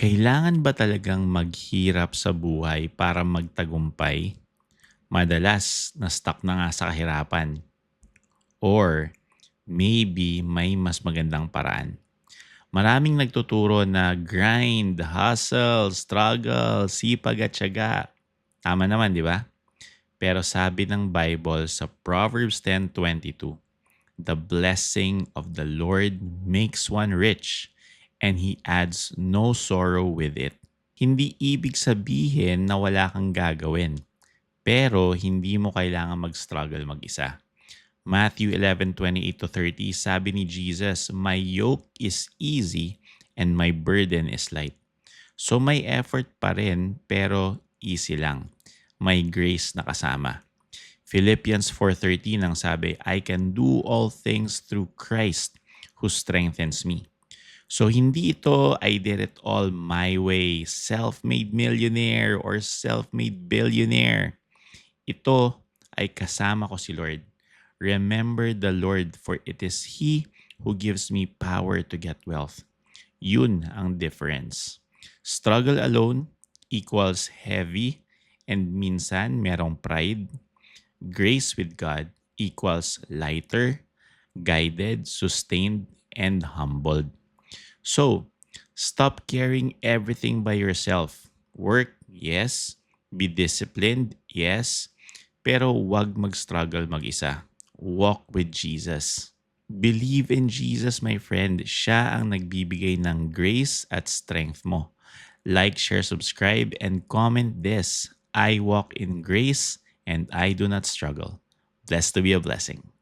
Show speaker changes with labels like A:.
A: Kailangan ba talagang maghirap sa buhay para magtagumpay? Madalas, na-stuck na nga sa kahirapan. Or maybe may mas magandang paraan. Maraming nagtuturo na grind, hustle, struggle, sipag at tiyaga. Tama naman, di ba? Pero sabi ng Bible sa Proverbs 10:22, "The blessing of the Lord makes one rich, and He adds no sorrow with it." Hindi ibig sabihin na wala kang gagawin, pero hindi mo kailangan mag-struggle mag-isa. Matthew 11:28-30, sabi ni Jesus, "My yoke is easy and my burden is light." So may effort pa rin pero easy lang. May grace na kasama. Philippians 4:13 ang sabi, "I can do all things through Christ who strengthens me." So hindi ito I did it all my way, self-made millionaire or self-made billionaire. Ito ay kasama ko si Lord. Remember the Lord, for it is He who gives me power to get wealth. Yun ang difference. Struggle alone equals heavy and minsan merong pride. Grace with God equals lighter, guided, sustained, and humbled. So, stop carrying everything by yourself. Work, yes. Be disciplined, yes. Pero wag mag-struggle mag-isa. Walk with Jesus. Believe in Jesus, my friend. Siya ang nagbibigay ng grace at strength mo. Like, share, subscribe, and comment this. I walk in grace and I do not struggle. Blessed to be a blessing.